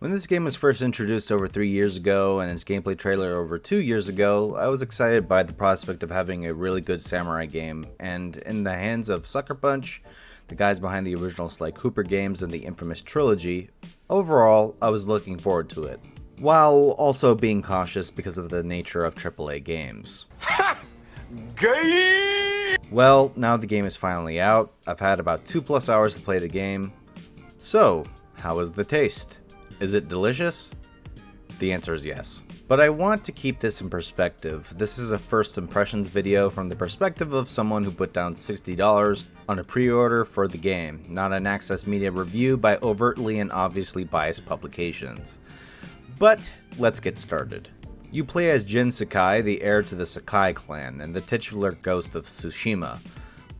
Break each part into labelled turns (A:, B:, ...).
A: When this game was first introduced over 3 years ago and its gameplay trailer over 2 years ago, I was excited by the prospect of having a really good samurai game, and in the hands of Sucker Punch, the guys behind the original Sly Cooper games and the infamous trilogy, overall, I was looking forward to it, while also being cautious because of the nature of AAA games. Ha! Gay! Well, now the game is finally out. I've had about 2+ hours to play the game. So, how is the taste? Is it delicious? The answer is yes. But I want to keep this in perspective. This is a first impressions video from the perspective of someone who put down $60 on a pre-order for the game, not an Access Media review by overtly and obviously biased publications. But let's get started. You play as Jin Sakai, the heir to the Sakai clan and the titular ghost of Tsushima.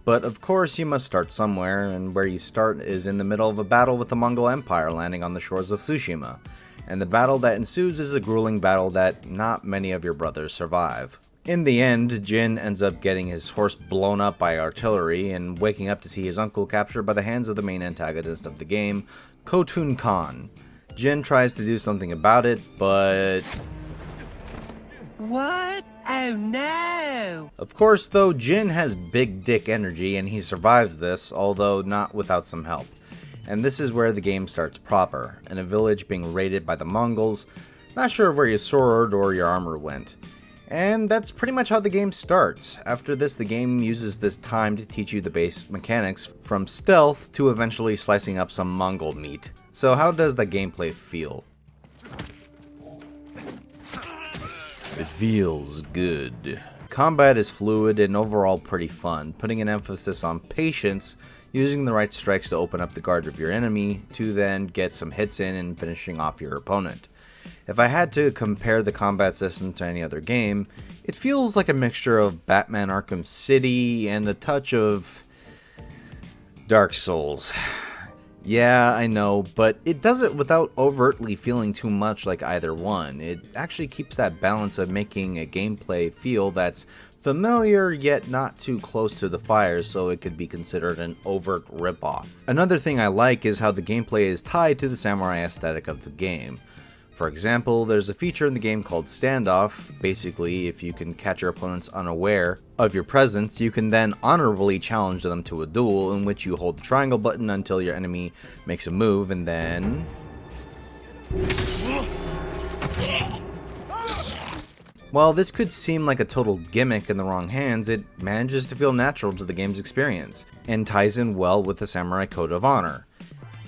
A: But of course you must start somewhere, and where you start is in the middle of a battle with the Mongol Empire landing on the shores of Tsushima. And the battle that ensues is a grueling battle that not many of your brothers survive. In the end, Jin ends up getting his horse blown up by artillery and waking up to see his uncle captured by the hands of the main antagonist of the game, Khotun Khan. Jin tries to do something about it, but...
B: What? Oh no!
A: Of course, though, Jin has big dick energy and he survives this, although not without some help. And this is where the game starts proper, in a village being raided by the Mongols, not sure where your sword or your armor went. And that's pretty much how the game starts. After this, the game uses this time to teach you the base mechanics, from stealth to eventually slicing up some Mongol meat. So how does the gameplay feel? It feels good. Combat is fluid and overall pretty fun, putting an emphasis on patience, using the right strikes to open up the guard of your enemy, to then get some hits in and finishing off your opponent. If I had to compare the combat system to any other game, it feels like a mixture of Batman Arkham City and a touch of Dark Souls. Yeah, I know, but it does it without overtly feeling too much like either one. It actually keeps that balance of making a gameplay feel that's familiar yet not too close to the fire, so it could be considered an overt ripoff. Another thing I like is how the gameplay is tied to the samurai aesthetic of the game. For example, there's a feature in the game called Standoff. Basically, if you can catch your opponents unaware of your presence, you can then honorably challenge them to a duel in which you hold the triangle button until your enemy makes a move, and then... While this could seem like a total gimmick in the wrong hands, it manages to feel natural to the game's experience, and ties in well with the Samurai Code of Honor.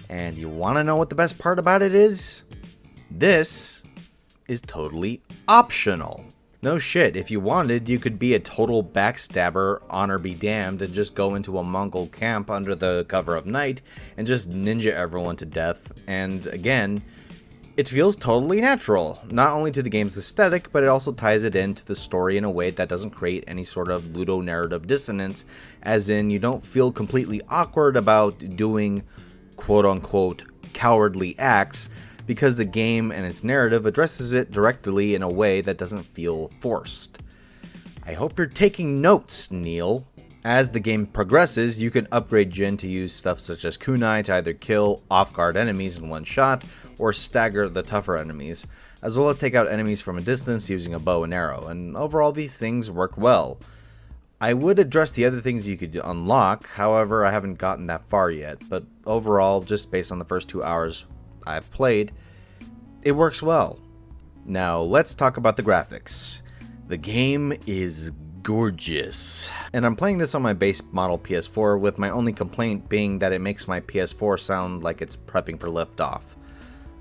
A: And you want to know what the best part about it is? This is totally optional. No shit, if you wanted, you could be a total backstabber, honor be damned, and just go into a Mongol camp under the cover of night and just ninja everyone to death, and again, it feels totally natural, not only to the game's aesthetic, but it also ties it into the story in a way that doesn't create any sort of ludonarrative dissonance, as in you don't feel completely awkward about doing quote-unquote cowardly acts, because the game and its narrative addresses it directly in a way that doesn't feel forced. I hope you're taking notes, Neil. As the game progresses, you can upgrade Jin to use stuff such as kunai to either kill off-guard enemies in one shot, or stagger the tougher enemies, as well as take out enemies from a distance using a bow and arrow, and overall these things work well. I would address the other things you could unlock, however I haven't gotten that far yet, but overall, just based on the first 2 hours I've played, it works well. Now let's talk about the graphics. The game is gorgeous. And I'm playing this on my base model PS4, with my only complaint being that it makes my PS4 sound like it's prepping for liftoff.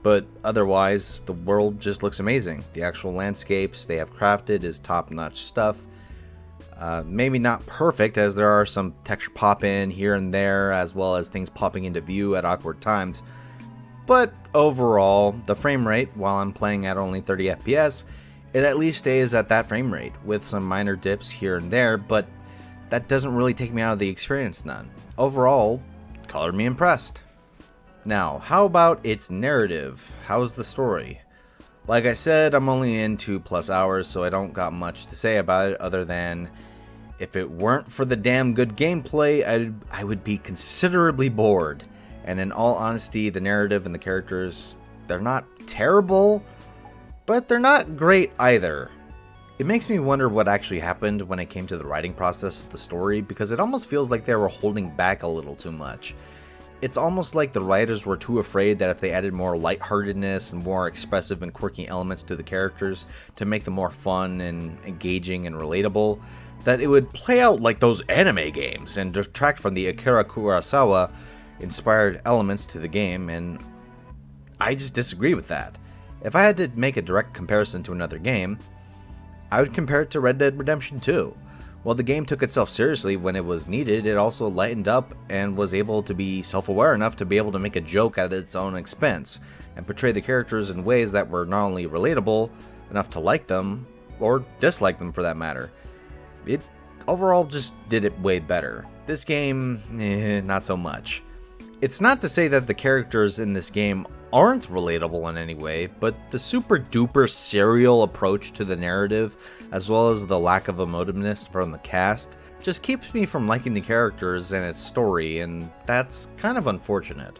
A: But otherwise, the world just looks amazing. The actual landscapes they have crafted is top-notch stuff. Maybe not perfect, as there are some texture pop in here and there, as well as things popping into view at awkward times. But overall, the frame rate, while I'm playing at only 30 FPS, it at least stays at that frame rate, with some minor dips here and there, but that doesn't really take me out of the experience none. Overall, colored me impressed. Now, how about its narrative? How's the story? Like I said, I'm only in 2+ hours, so I don't got much to say about it other than if it weren't for the damn good gameplay, I would be considerably bored. And in all honesty, the narrative and the characters, They're not terrible, but they're not great either. It makes me wonder what actually happened when it came to the writing process of the story, because it almost feels like they were holding back a little too much. It's almost like the writers were too afraid that if they added more lightheartedness and more expressive and quirky elements to the characters to make them more fun and engaging and relatable, that it would play out like those anime games and detract from the Akira Kurosawa inspired elements to the game, and I just disagree with that. If I had to make a direct comparison to another game, I would compare it to Red Dead Redemption 2. While the game took itself seriously when it was needed, it also lightened up and was able to be self-aware enough to be able to make a joke at its own expense, and portray the characters in ways that were not only relatable enough to like them, or dislike them for that matter. It overall just did it way better. This game, not so much. It's not to say that the characters in this game aren't relatable in any way, but the super duper serial approach to the narrative, as well as the lack of emotiveness from the cast, just keeps me from liking the characters and its story, and that's kind of unfortunate.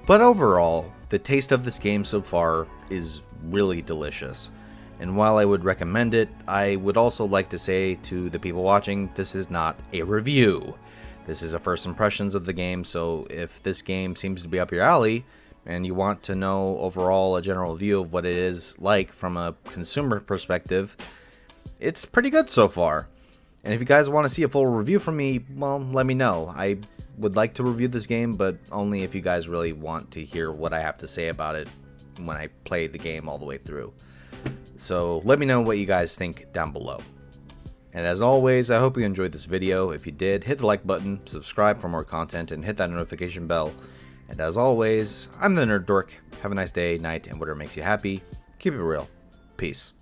A: But overall, the taste of this game so far is really delicious. And while I would recommend it, I would also like to say to the people watching, this is not a review. This is a first impressions of the game, so if this game seems to be up your alley, and you want to know overall a general view of what it is like from a consumer perspective, it's pretty good so far. And if you guys want to see a full review from me, well, let me know. I would like to review this game, but only if you guys really want to hear what I have to say about it when I play the game all the way through. So let me know what you guys think down below. And as always, I hope you enjoyed this video. If you did, hit the like button, subscribe for more content, and hit that notification bell. And as always, I'm the Nerd Dork. Have a nice day, night, and whatever makes you happy. Keep it real. Peace.